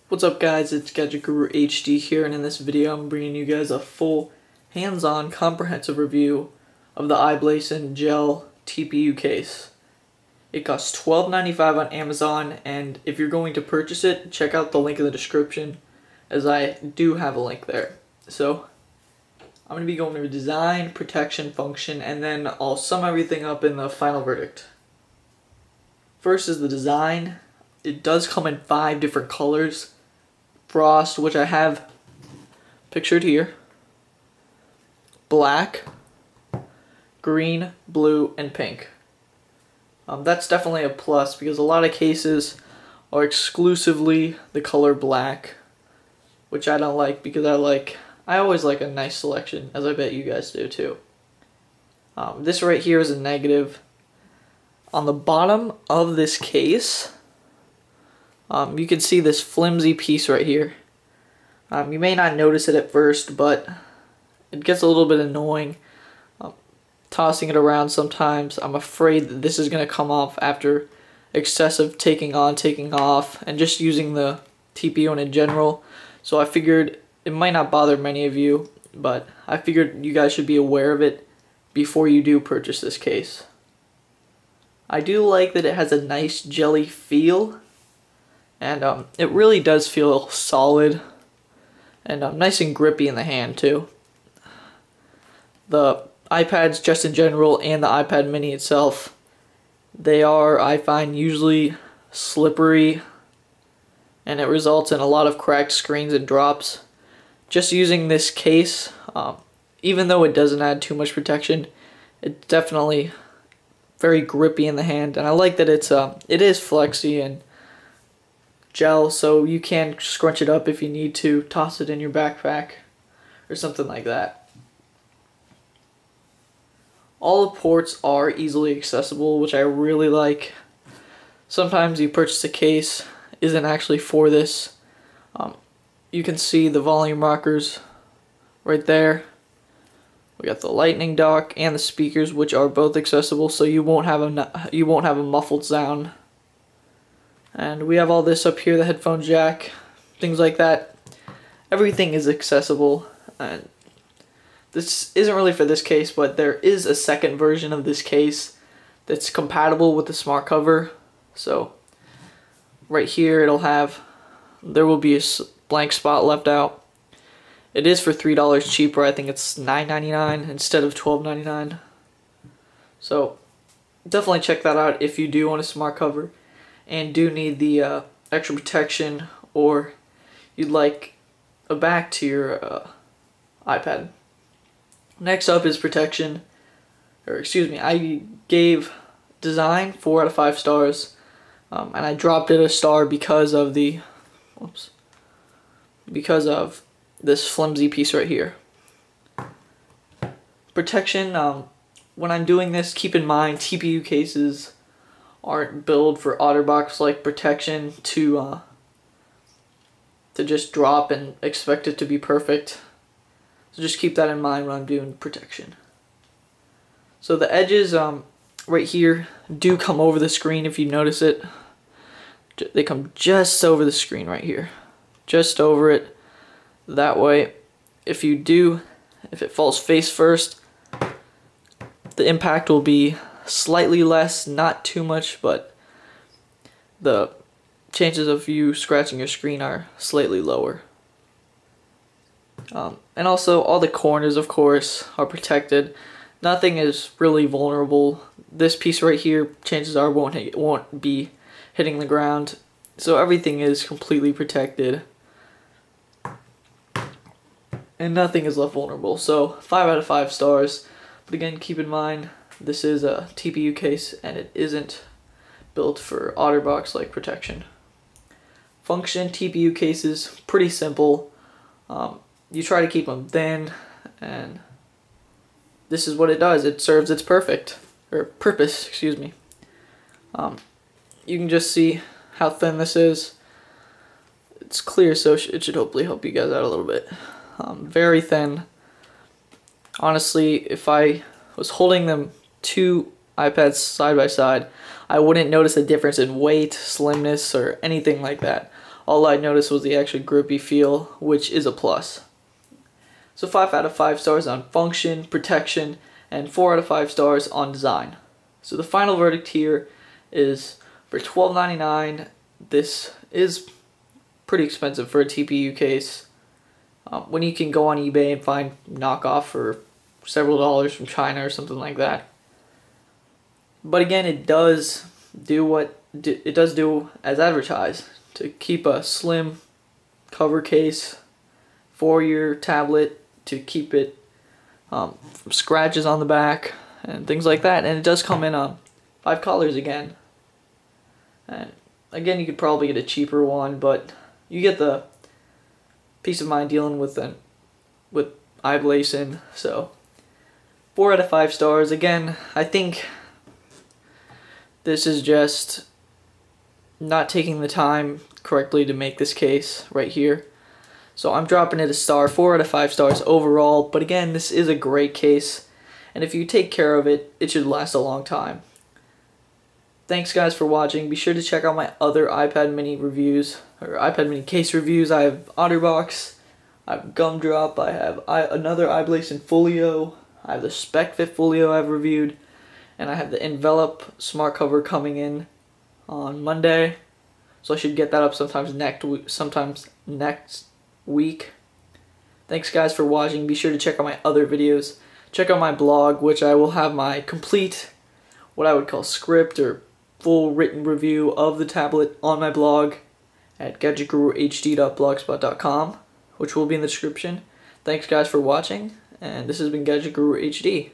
What's up guys, it's Gadget Guru HD here, and in this video I'm bringing you guys a full hands-on comprehensive review of the i-Blason Gel TPU case. It costs $12.95 on Amazon, and if you're going to purchase it, check out the link in the description as I do have a link there. So I'm going to be going over design, protection, function, and then I'll sum everything up in the final verdict. First is the design. It does come in 5 different colors. Frost, which I have pictured here, black, green, blue, and pink. That's definitely a plus because a lot of cases are exclusively the color black, which I don't like because I always like a nice selection, as I bet you guys do too. This right here is a negative. On the bottom of this case, you can see this flimsy piece right here. You may not notice it at first, but it gets a little bit annoying tossing it around sometimes. I'm afraid that this is going to come off after excessive taking on, taking off, and just using the TPU in general. So I figured it might not bother many of you, but I figured you guys should be aware of it before you do purchase this case. I do like that it has a nice jelly feel. And it really does feel solid and nice and grippy in the hand too. The iPads just in general and the iPad mini itself, they are, I find, usually slippery, and it results in a lot of cracked screens and drops. Just using this case, even though it doesn't add too much protection, it's definitely very grippy in the hand, and I like that it is flexy and gel, so you can scrunch it up if you need to, toss it in your backpack or something like that. All the ports are easily accessible, which I really like. Sometimes you purchase a case isn't actually for this. You can see the volume rockers right there. We got the lightning dock and the speakers, which are both accessible, so you won't have a muffled sound. And we have all this up here, the headphone jack, things like that. Everything is accessible. And this isn't really for this case, but there is a second version of this case that's compatible with the smart cover. So right here there will be a blank spot left out. It is for $3 cheaper. I think it's $9.99 instead of $12.99. So definitely check that out if you do want a smart cover and do need the extra protection, or you'd like a back to your iPad. Next up is protection, or excuse me, I gave design 4 out of 5 stars, and I dropped it a star because of this flimsy piece right here. Protection, when I'm doing this, keep in mind TPU cases aren't built for OtterBox-like protection to just drop and expect it to be perfect. So just keep that in mind when I'm doing protection. So the edges right here do come over the screen if you notice it. They come just over the screen right here. Just over it. That way, if it falls face first, the impact will be slightly less, not too much, but the chances of you scratching your screen are slightly lower. And also all the corners, of course, are protected. Nothing is really vulnerable. This piece right here, chances are won't be hitting the ground, so everything is completely protected and nothing is left vulnerable. So 5 out of 5 stars. But again, keep in mind, this is a TPU case and it isn't built for OtterBox-like protection. Function TPU cases, pretty simple. You try to keep them thin, and this is what it does. It serves its purpose. Excuse me. You can just see how thin this is. It's clear, so it should hopefully help you guys out a little bit. Very thin. Honestly, if I was holding them 2 iPads side by side, I wouldn't notice a difference in weight, slimness, or anything like that. All I noticed was the actually grippy feel, which is a plus. So 5 out of 5 stars on function, protection, and 4 out of 5 stars on design. So the final verdict here is for $12.99. This is pretty expensive for a TPU case. When you can go on eBay and find knockoff for several dollars from China or something like that. But again, it does do as advertised, to keep a slim cover case for your tablet, to keep it from scratches on the back and things like that. And it does come in 5 colors again. And again, you could probably get a cheaper one, but you get the peace of mind dealing with i-Blason. So 4 out of 5 stars. Again, I think this is just not taking the time correctly to make this case right here. So I'm dropping it a star, 4 out of 5 stars overall. But again, this is a great case, and if you take care of it, it should last a long time. Thanks guys for watching. Be sure to check out my other iPad mini reviews, or iPad mini case reviews. I have OtterBox, I have Gumdrop, I have another i-Blason Folio, I have the SpecFit Folio I've reviewed, and I have the Envelop smart cover coming in on Monday. So I should get that up sometimes next week. Thanks guys for watching. Be sure to check out my other videos. Check out my blog, which I will have my complete, what I would call script or full written review of the tablet on my blog at gadgetguruhd.blogspot.com, which will be in the description. Thanks guys for watching, and this has been Gadget Guru HD.